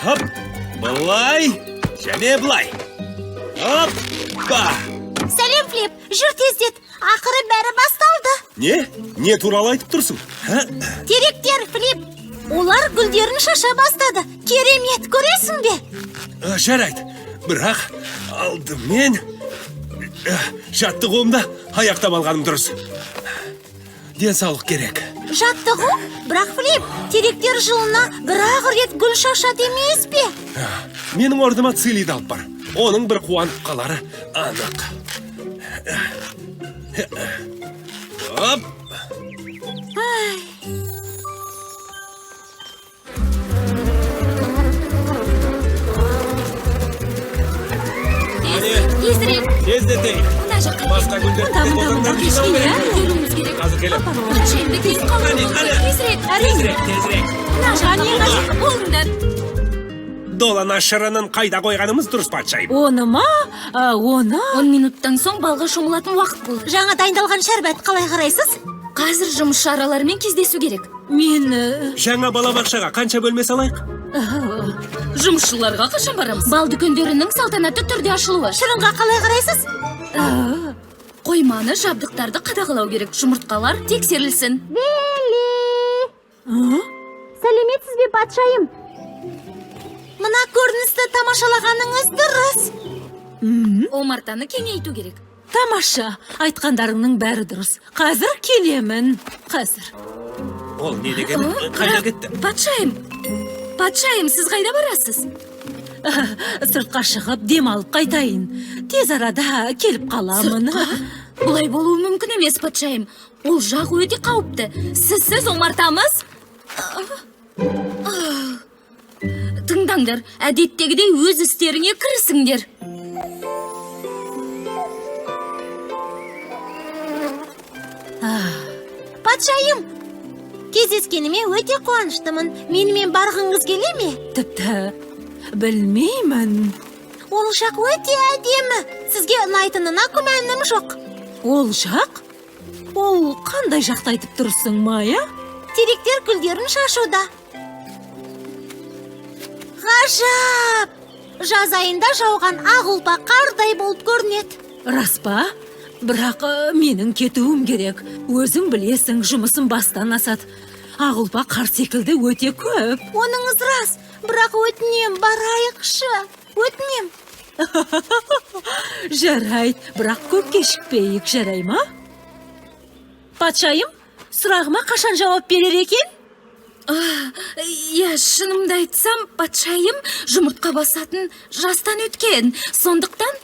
Hop, былай, және былай. Hoppa! Сәлем, Флип, жүр тездет. Ақыры бәрі басталды. Не туралы айтып тұрсың? Теректер, Флип. Олар гүлдерін шаша бастады. Керемет, көресің бе? Жарайды, бірақ алдымен жаттығуымда аяқтап алғаным дұрыс. Денсаулық керек. Жаттығу? Бірақ, Флип, теректер жылына бір-ақ рет гүл шашады емес пе? Менің ордыма Цилиді алып бар. Оның бір қуанып қалары анық. Оп! Тезірек. Тездетейік. Басқа гүлдерді қолдандан жинау керек. Қазір келем. Тезірек. Долана шырынын қайда қойғанымыз дұрыс, патшайым. Оны ма? Оны? 10 минуттан соң балға шомылатын уақыт болды. Жаңа дайындалған шәрбәт қалай қарайсыз? Қазір жұмыс шараларымен кездесу керек. Мен... Жаңа балабақшаға қанша бөлме салайық? Жұмысшыларға қашан барамыз? Бал дүкендерінің салтанатты түрде ашылуы. Шырынға қалай қарайсыз? Қойманы, жабдықтарды қадағалау керек. Жұмыртқалар тексерілсін. Сәлеметсіз бе, патшайым? Мына көріністі тамашалағаныңыз дұрыс. Омартаны кеңейту керек. Тамаша, айтқандарыңның бәрі дұрыс. Қазір келемін. Қазір. Ол не деген? Қайда кетті? Патшайым, сіз қайда барасыз? Сыртқа шығып, демалып қайтайын. Тез арада келіп қаламын. Бұлай болуы мүмкін емес, патшайым. Ол жақ өте қауіпті. Сізсіз омартамыз? Тыңдаңдар, әдеттегідей өз істеріңе кірісіңдер. Патшайым, кездескеніме өте қуаныштымын. Менімен барғыңыз келе ме? Тіпті білмеймін. Ол жақ өте әдемі. Сізге ұнайтынына күмәнім жоқ. Ол жақ? Ол қандай жақты айтып тұрсың, Майя? Теректер гүлдерін шашуда. Ғажап! Жаз айында жауған ақ ұлпа қардай болып көрінеді. Рас па? Бірақ менің кетуім керек. Өзің білесің, жұмысым бастан асады. Ақ ұлпа қар секілді өте көп. Оныңыз рас, бірақ өтінем, барайықшы. Өтінем. Жарайды, бірақ көп кешікпейік, жарай ма? Патшайым, сұрағыма қашан жауап берер екен? Шынымды айтсам, патшайым жұмыртқа басатын жастан өткен. Сондықтан,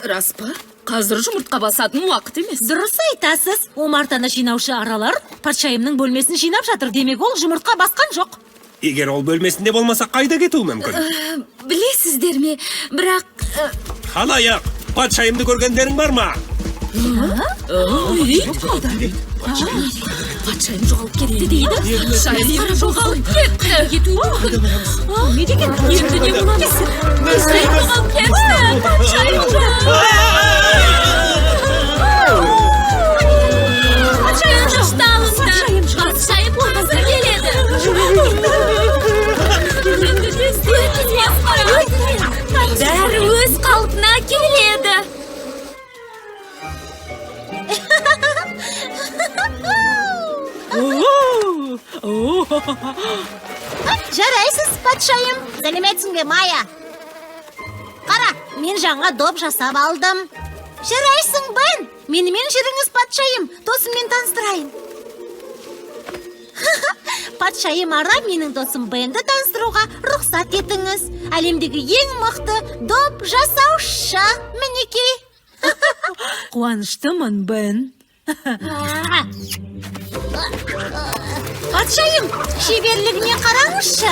рас па? Қазір жұмыртқа басатын уақыт емес. Дұрыс айтасыз. Омартаны жинаушы аралар патшайымның бөлмесін жинап жатыр. Демек ол жұмыртқа басқан жоқ. Егер ол бөлмесінде болмаса, қайда кетуі мүмкін? Білесіздер ме, бірақ... Халайық, патшайымды көргендерің бар ма? Патшайым жоғалып кетті дейді. Патшайым жоғалып кетті. Не деген? Енді не болады? Патшайым жоғалып кетті. Патшайым Патшайым қазір келеді. Енді тез бәрі өз қалпына келеді. Жарайсыз, патшайым. Сәлеметсің бе, Майя? Қара, мен жаңа доп жасап алдым. Жарайсың, Бен. Менімен жүріңіз, патшайым. Досыммен таныстырайын. Патшайым ара менің досым Бенді таныстыруға рұқсат етіңіз. Әлемдегі ең мықты доп жасаушы. Мінекей. Қуаныштымын, Бен. Патшайым, шеберлігіне қараңызшы.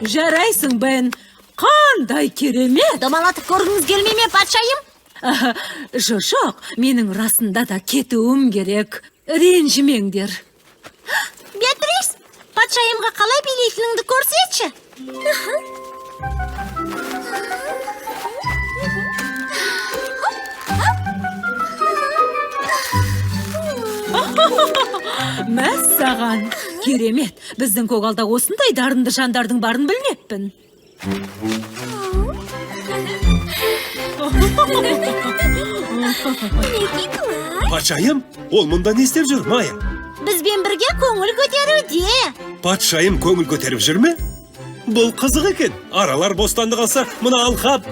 Жарайсың, Бен. Қандай керемет. Домалатып көргіңіз келмей ме, патшайым? Жоқ, менің расында да кетуім керек. ренжімеңдер. Беатрис, патшайымға қалай билейтініңді көрсетші. Мәссаған, керемет. Біздің көгалда осындай дарынды жандардың барын білмеппін. Патшайым, ол мұнда не істеп жүр, Майя? Бізбен бірге көңіл көтеруде. Патшайым көңіл көтеріп жүр ме? Бұл қызық екен. Аралар бостанды қалса, мұна алқап...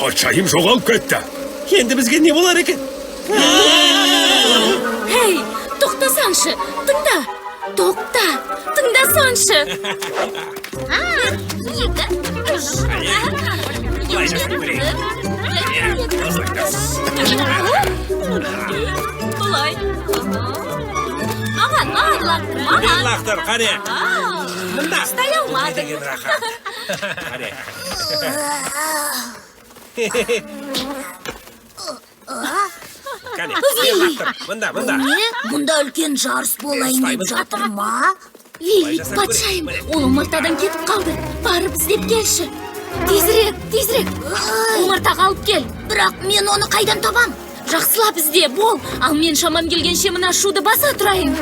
Патшайым жоғалып кетті. Енді бізге не болар екен? Hey, тоқтасаңшы, тыңда. Тоқта, тыңдасаңшы. Бұлай. Маған лақтыр, маған. Лақтыр, қане. Мұнда. Ұстай алмады. Деген рахат. Қане. Қане, лақтыр. Мұнда. Мұнда үлкен жарыс болайын деп жатыр ма? Вилли, патшайым, ол омартадан кетіп қалды. Барып іздеп келші. Тезірек. Омартаға алып кел. Бірақ мен оны қайдан табам? Жақсылап ізде, бол. Ал мен шамам келгенше мына шуды баса тұрайын.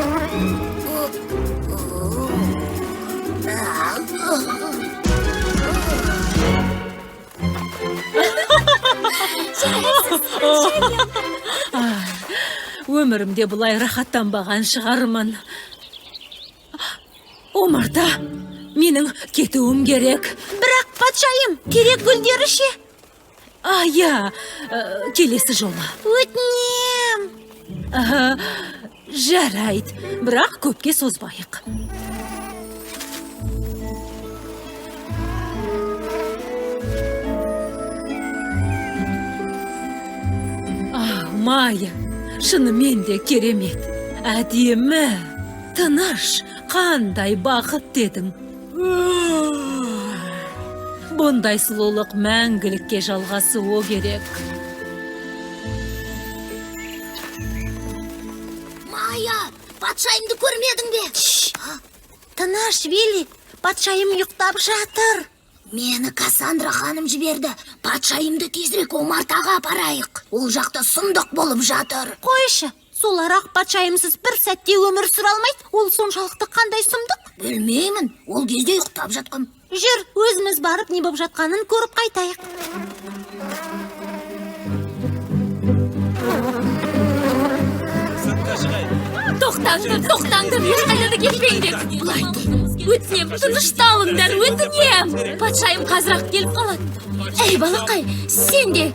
Өмірімде бұлай рахаттанбаған шығармын. Омарта, менің кетуім керек. Бірақ патшайым, керек гүлдері ше? Я, келесі жолы. Өтінем. Жарайд, бірақ көпке созбайық. Майя, шынымен де керемет. Әдемі, тыныш, қандай бақыт дедің. Бұндай сұлулық мәңгілікке жалғасуы керек. Майя, патшайымды көрмедің бе? Тыныш, Вилли, патшайым ұйықтап жатыр. Мені Кассандра ханым жіберді. Патшайымды тезірек омартаға апарайық. Ол жақта сұмдық болып жатыр. Қойшы, соларақ патшайымсыз бір сәтте өмір сүре алмайды. Ол соншалықты қандай сұмдық? Білмеймін, ол кезде ұйықтап жатқан. Жүр, өзіміз барып не болып жатқанын көріп қайтайық. Тоқтаңдар, ешқайда да кетпеңдер. Өтінем, тынышталыңдар, өтінем. Патшайым қазір-ақ келіп қалады. Әй, балақай, сен де,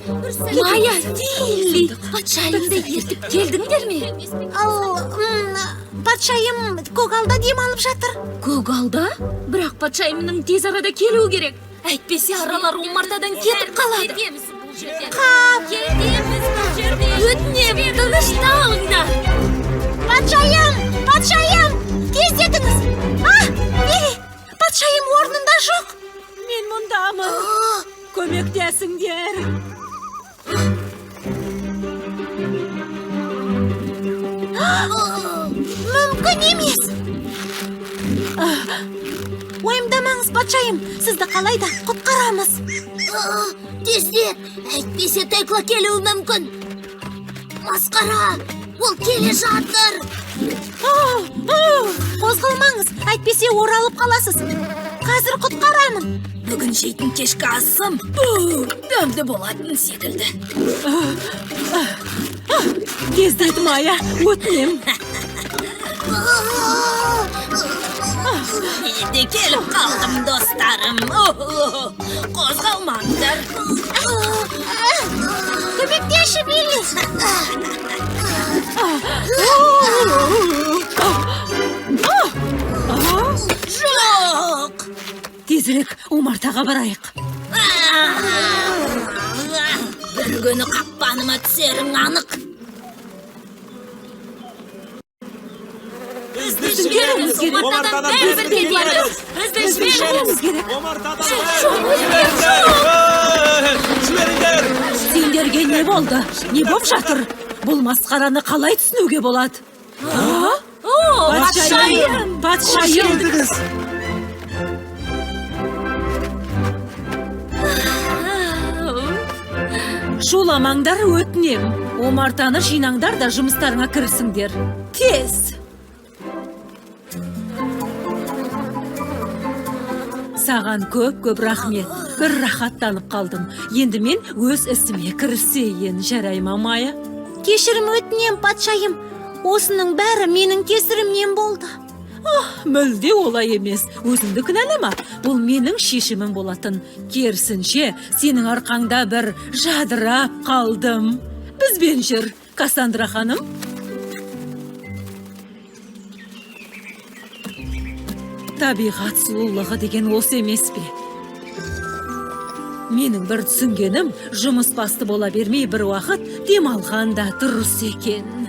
Майя, Вилли, патшайымды ертіп келдіңдер ме? Патшайым көгалда демалып жатыр. Көгалда? Бірақ патшайымның тез арада келуі керек. Әйтпесе аралар омартадан кетіп қалады. Өтінем, тынышталыңдар. Патшайым, тездетіңіз. Вилли, патшайым орнында жоқ. Мен мұндамын. Көмектесіңдер. Мүмкін емес. Уайымдамаңыз, патшайым, сізді қалайда құтқарамыз. Тездет, әйтпесе Текла келуі мүмкін. Масқара, ол келе жатыр. Қозғалмаңыз, әйтпесе оралып қаласыз. Қазір құтқарамын. Бүгін жейтін кешкі асым дәмді болатын секілді. Тездет, Майя, өтінем. Мен де келіп қалдым, достарым. Қозғалмаңдар. Көмектеші, Вилли. Жоқ. Тезірек омартаға барайық. Бір күні қақпаныма түсерің анық. Жіберіңіз керек. Омартадан бәрібір кетеміз. Бізді жіберіңіз. керек. Омартадан Жіберіңдер! Сендерге не болды? Не боп жатыр? Бұл масқараны қалай түсінуге болады? Патшайым! Патшайым! Шуламаңдар, өтінем. Омартаны жинаңдар да жұмыстарыңа кірісіңдер. Тез! Саған көп рахмет. Бір рахаттанып қалдым. Енді мен өз ісіме кірісейін, жарай ма, Майя? Кешірім өтінем, патшайым. Осының бәрі менің кесірімнен болды. Мүлде олай емес. Өзіңді кінәлама. Бұл менің шешімім болатын. Керісінше, сенің арқаңда бір жадырап қалдым. Бізбен жүр, Кассандра ханым. Табиғат сұлулығы деген осы емес пе? Менің бір түсінгенім, жұмыс басты бола бермей бір уақыт демалған да дұрыс екен.